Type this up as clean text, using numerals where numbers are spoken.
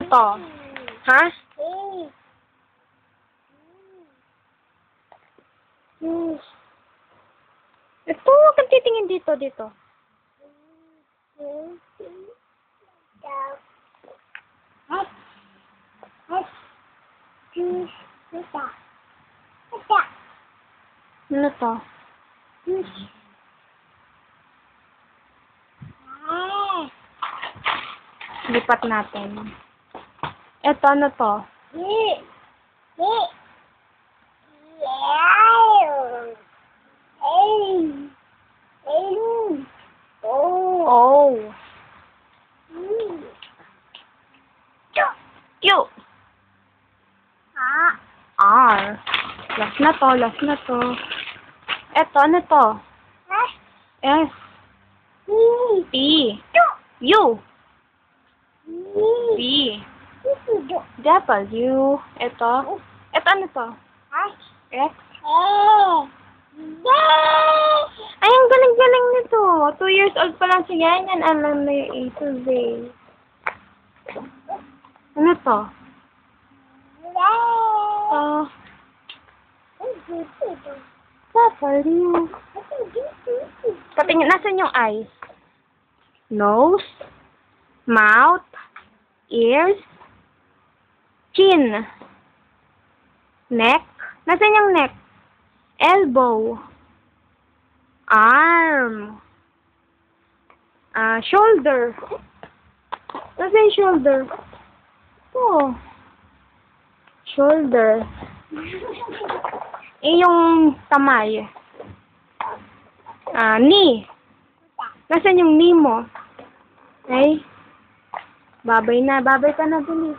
to? Ha? Ito, huwag kang titingin dito, dito. Ano to? Lipat natin. Ito, ano to? Oh. Q. R. Last na to, last na to. Ito, ano to? S. T. U. V. W. Ito. Ito, ano to? X. Ay, ang galing-galing nito. 2 years old pa lang si Ganyan. Alam na yung A to Z. Ano to? Safari. Patingin, nasan yung eyes? Nose. Mouth. Ears. Chin. Neck. Nasan yung neck? Elbow. Arm. Shoulder. Nasaan yung shoulder? Oh. Shoulder. Yung kamay. Knee. Nasaan yung knee mo? Ay. Babay na. Babay ka na, bilis.